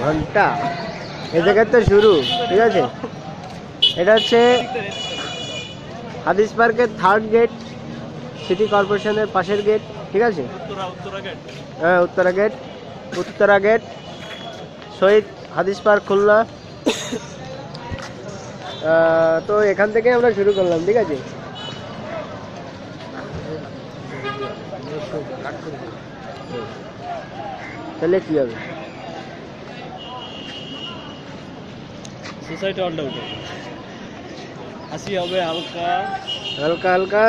ঘন্টা এই জায়গায় তো শুরু, ঠিক আছে। এটা হচ্ছে হাদিস পার্কের 3rd গেট, সিটি কর্পোরেশনের পাশের গেট, ঠিক আছে। হ্যাঁ, উত্তরা গেট শহীদ হাদিস পার্ক খুলনা। তো এখান থেকে আমরা শুরু করলাম, ঠিক আছে। তাহলে কি হবে, সোসাইটি হলটা উঠে হাসি হবে হালকা হালকা হালকা।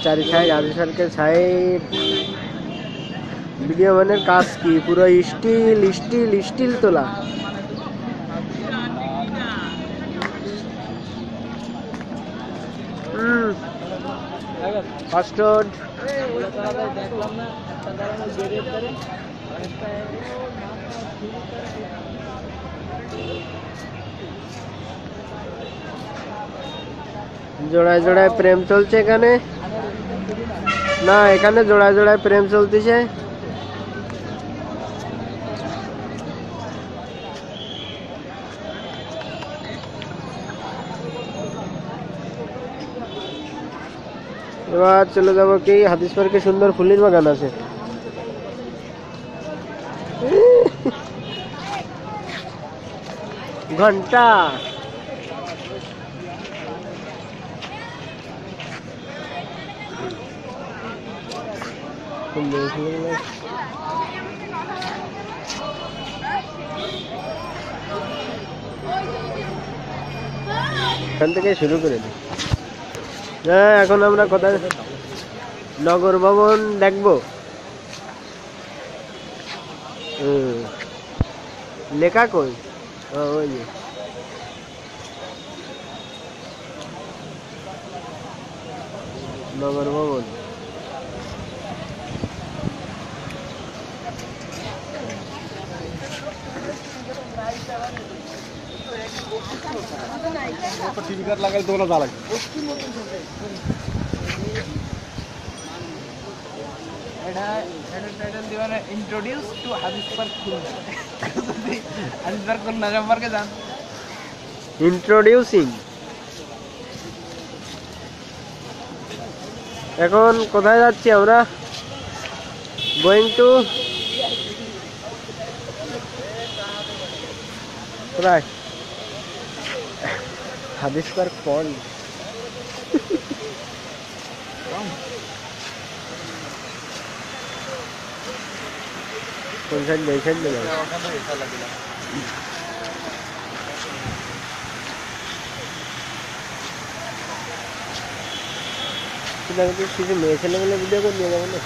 চারি সাইড হাদিস পার্কের সাইড ভিডিও মানের কাজ কি পুরো স্টিল স্টিল স্টিল তোলা। ফার্স্ট রোড দেখলাম না জোড়ায় জোড়ায় প্রেম চলছে এখানে, না এখানে জোড়ায় জোড়ায় প্রেম চলতেছে। এবার চলে যাবো কি হাদিস পার্কে সুন্দর ফুলের বাগান আছে। ঘন্টা এখান থেকে শুরু করে দিই। হ্যাঁ, এখন আমরা কোথায় নগর ভবন দেখবো। লেখা কই, ওই যে নগর ভবন। টিভি কার্ড লাগাই তো না লাগে introduce to Hadis park Khulna Hadis park Khulna সম্পর্কে জান। ইন্ট্রোডিউসিং। এখন কোথায় যাচ্ছি আমরা? গোয়িং টু কোথায়? হাদিস পার্ক পন্ড। কোন সাইড এই সাইড যাবে? কিছু মেয়ে ছেলেগুলো ভিডিও করে নিয়ে যাবো না?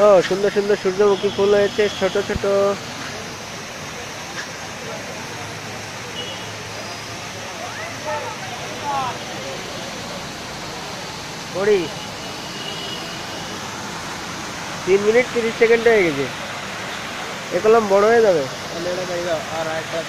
ও সুন্দর সুন্দর সূর্যমুখী ফুল হয়েছে ছোট ছোট। পড়ি 3 মিনিট 30 সেকেন্ড হয়ে গেছে। এ কলম বড় হয়ে যাবে। আর একটা